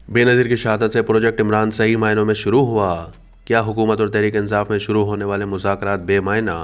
बेनज़ीर की शहादत से प्रोजेक्ट इमरान सही मायनों में शुरू हुआ। क्या हुकूमत और तहरीक इंसाफ में शुरू होने वाले मुज़ाकरात बेमायना?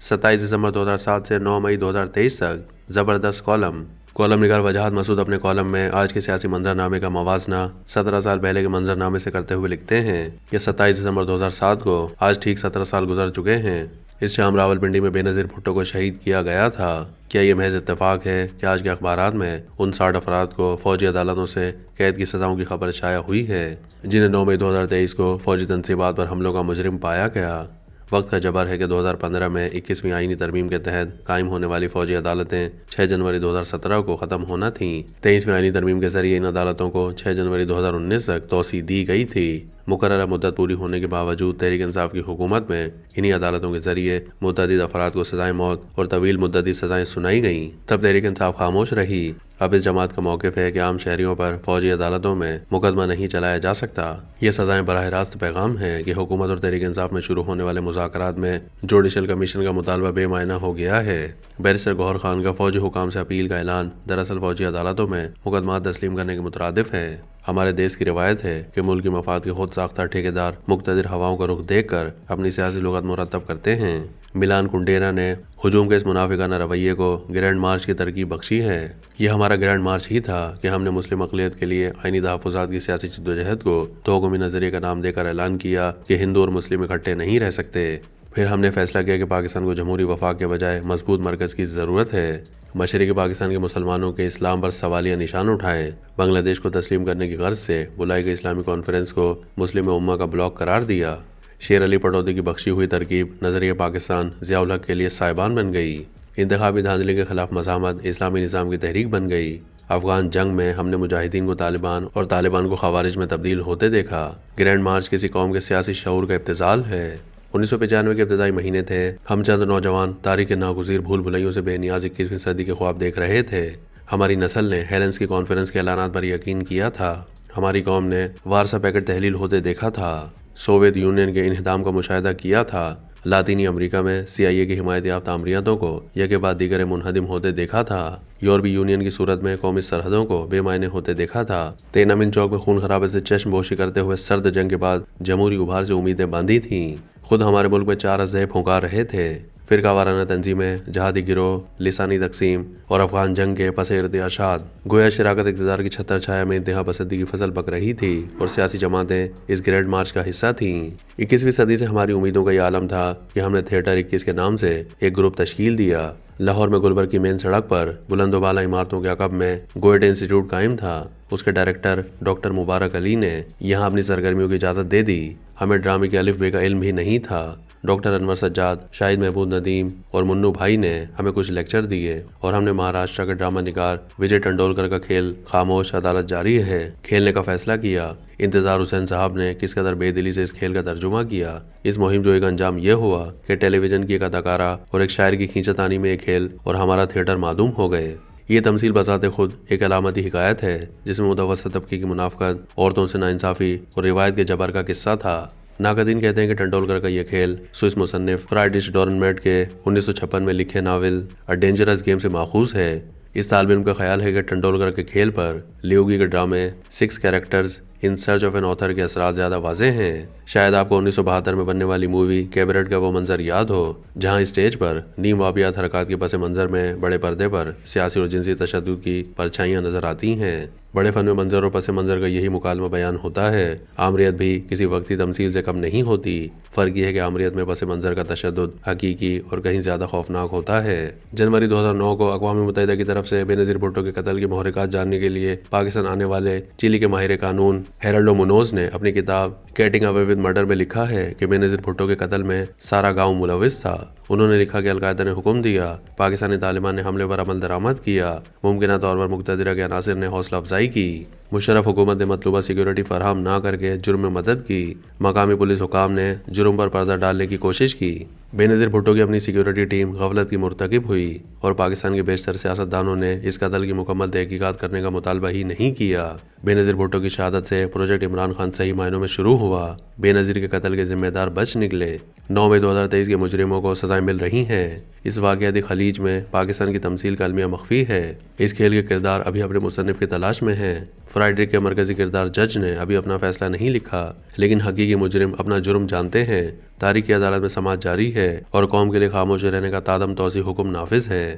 27 दिसंबर 2007 से 9 मई 2023 तक ज़बरदस्त कॉलम निगार वजाहत मसूद अपने कॉलम में आज के सियासी मंजरनामे का मवाजना 17 साल पहले के मंजरनामे से करते हुए लिखते हैं कि 27 दिसंबर 2007 को आज ठीक 17 साल गुजर चुके हैं। इस शाम रावलपिंडी में बेनज़ीर भुट्टो को शहीद किया गया था। क्या ये महज इत्तेफाक है कि आज के अखबारात में उन 60 अफराद को फौजी अदालतों से कैद की सजाओं की खबर शाया हुई है जिन्हें 9 मई 2023 को फौजी तनसीबात पर हमलों का मुजरिम पाया गया। वक्त का जबर है कि 2015 में 21वीं आईनी तरमीम के तहत कायम होने वाली फौजी अदालतें 6 जनवरी 2017 को ख़त्म होना थीं। 23वीं आईनी तरमीम के जरिए इन अदालतों को 6 जनवरी 2019 तक तोसी दी गई थी। मुकर्ररा मुद्दत पूरी होने के बावजूद तहरीक इंसाफ की हुकूमत में इन्हीं अदालतों के जरिए मुतअद्दिद अफराद को सजाए मौत और तवील मुद्दती सजाएं सुनाई गईं। तब तहरीक इंसाफ खामोश रही। अब इस जमात का मौक़िफ़ है कि आम शहरियों पर फौजी अदालतों में मुकदमा नहीं चलाया जा सकता। ये सजाएं बराह रास्त पैगाम है कि हुकूमत और तहरीक इंसाफ में शुरू होने वाले मुज़ाकरात में जुडिशल कमीशन का मुतालबा बेमायना हो गया है। बैरिस्टर गौहर खान का फौजी हुकाम से अपील का ऐलान दरअसल फौजी अदालतों में मुकदमा तस्लीम करने के मुतरादिफ है। हमारे देश की रिवायत है कि मुल्क की मफाद के खुद साख्ता ठेकेदार मुक़तदिर हवाओं का रुख देख कर अपनी सियासी लुग़त मुरतब करते हैं। मिलान कुंडेरा ने हुजूम के इस मुनाफिकाना रवैये को ग्रैंड मार्च की तरकीब बख्शी है। यह हमारा ग्रैंड मार्च ही था कि हमने मुस्लिम अक़लियत के लिए आईनी तहफ़्फ़ुज़ात की सियासी जद्दोजहद को दोगुमी नज़रिए का नाम देकर ऐलान किया कि हिंदू और मुस्लिम इकट्ठे नहीं रह सकते। फिर हमने फैसला किया कि पाकिस्तान को जमहूरी वफाक के बजाय मजबूत मरकज़ की ज़रूरत है। मशरक़ी पाकिस्तान के मुसलमानों के इस्लाम पर सवालिया निशान उठाए। बांग्लादेश को तस्लीम करने की गर्ज से बुलाई गई इस्लामी कॉन्फ्रेंस को मुस्लिम उम्मा का ब्लॉक करार दिया। शेर अली पटौदी की बख्शी हुई तरकीब नज़रिया पाकिस्तान ज़ियाउल हक़ के लिए साइबान बन गई। इंतखाबी धांधली के खिलाफ मज़ाहमत इस्लामी निज़ाम की तहरीक बन गई। अफगान जंग में हमने मुजाहिदीन को तालिबान और तालिबान को खवारिज में तब्दील होते देखा। ग्रैंड मार्च किसी कौम के सियासी शऊर का इब्तिज़ाल है। 1995 के इब्तदाई महीने थे। हम चंद नौजवान तारीख नागुज़ीर भूल भुलैयों से बेनियाज 21वीं सदी के ख्वाब देख रहे थे। हमारी नस्ल ने हेलेंस की कॉन्फ्रेंस के ऐलानात पर यकीन किया था। हमारी कौम ने वारसा पैकेट तहलील होते देखा था। सोवियत यूनियन के इन्हदाम का मुशाहिदा किया था। लातीनी अमरीका में CIA की हिमायत याफ्ता अमरीतों को यह के बाद दीगर मुनहदिम होते देखा था। यूरोपीय यूनियन की सूरत में कौमी सरहदों को बेमायने होते देखा था। तेनामिन चौक में खून खराबे से चश्म बोशी करते हुए सर्द जंग के बाद जमहूरी उभार से उम्मीदें बांधी थीं। खुद हमारे मुल्क में 4 अज़े फुंकार रहे थे। फ़िरका वाराना तंजीमें, जहादी गिरोह, लिसानी तकसीम और अफगान जंग के पस इर्तिशाद। गोया शराकत इक़्तिदार की छतर छाया में इंतहा पसंदी की फसल पक रही थी और सियासी जमातें इस ग्रैंड मार्च का हिस्सा थीं। 21वीं सदी से हमारी उम्मीदों का यह आलम था कि हमने थिएटर 21 के नाम से एक ग्रुप तश्कील दिया। लाहौर में गुलबर्ग की मेन सड़क पर बुलंदोबाला इमारतों के अकब में गोयटे इंस्टीट्यूट कायम था। उसके डायरेक्टर डॉक्टर मुबारक अली ने यहाँ अपनी सरगर्मियों की इजाज़त दे दी। हमें ड्रामे के अलिफ बे का इल्म भी नहीं था। डॉक्टर अनवर सज्जाद, शाहिद महमूद नदीम और मुन्नू भाई ने हमें कुछ लेक्चर दिए और हमने महाराष्ट्र के ड्रामा निगार विजय टंडोलकर का खेल खामोश अदालत जारी है खेलने का फैसला किया। इंतजार हुसैन साहब ने किस कदर बेदिली से इस खेल का तर्जुमा किया। इस मुहिम जो एक अंजाम यह हुआ कि टेलीविजन की एक अदाकारा और एक शायर की खींचतानी में एक खेल और हमारा थिएटर मादूम हो गए। ये तमसील बजाते खुद एक अलामती हिकायत है जिसमें मुतवस्सित तबके की मुनाफकत, औरतों से नाइंसाफ़ी और रिवायत के जबर का किस्सा था। नाकदीन कहते हैं कि टंडोलकर का यह खेल स्विस मुसन्निफ फ्राइड्रिश डोरनमेट के 1956 में लिखे नावल अ डेंजरस गेम से माखूज है। इस तालिब इल्म का ख्याल है कि टंडोलकर के खेल पर लियोगी के ड्रामे 6 characters in search of an author के असरात ज़्यादा वाज़ेह हैं। शायद आपको 1972 में बनने वाली मूवी कैबरेट का वो मंजर याद हो जहां स्टेज पर नीम वाबियात हरकत के पस मंजर में बड़े पर्दे पर सियासी और जिनसी तशद्दुद की परछाइयाँ नजर आती हैं। बड़े फन में मंजर और पस मंजर का यही मुकालमा बयान होता है। आमरीत भी किसी वक्ती तमसील से कम नहीं होती। फ़र्क यह है कि आमरीत में पस मंजर का तशद्दुद हकीकी और कहीं ज़्यादा खौफनाक होता है। जनवरी 2009 को अक़वाम मुत्तहिदा की तरफ से बेनज़ीर भुट्टो के कत्ल की महरिकात जानने के लिए पाकिस्तान आने वाले चिली के माहिर कानून हेराल्डो मुनोज ने अपनी किताब गेटिंग अवे विद मर्डर में लिखा है कि बेनज़ीर भुट्टो के कत्ल में सारा गाँव मुलविस था। उन्होंने लिखा कि अलकायदा ने हुक्म दिया, पाकिस्तानी तालिबान ने हमले पर अमल दरामद किया, मुमकिन तौर पर मुक़्तदिरा के अनासिर ने हौसला अफजाई की, मुशर्रफ हुकूमत ने मतलूबा सिक्योरिटी फराहम ना करके जुर्म में मदद की, मकामी पुलिस हुकाम ने जुर्म पर पर्दा डालने की कोशिश की। बेनज़ीर भुट्टो की अपनी सिक्योरिटी टीम गफलत की मुर्तकिब हुई और पाकिस्तान के बेशतर सियासतदानों ने इस कत्ल की मुकम्मल तहकीकात करने का मुतालबा ही नहीं किया। बेनज़ीर भुट्टो की शहादत से प्रोजेक्ट इमरान खान सही मायनों में शुरू हुआ। बेनज़ीर के कत्ल के जिम्मेदार बच निकले। 9 मई 2023 के मुजरिमों को सजाएं मिल रही हैं। इस वाक़याती खलीज में पाकिस्तान की तमसील का अलमिया मख्फी है। इस खेल के किरदार अभी अपने मुसन्निफ की तलाश में हैं। فرائیڈرک کے مرکزی کردار جج نے ابھی اپنا فیصلہ نہیں لکھا، لیکن حقیقی مجرم اپنا جرم جانتے ہیں۔ تاریخی عدالت میں سماعت جاری ہے اور قوم کے لیے خاموش رہنے کا تادم توسیع حکم نافذ ہے۔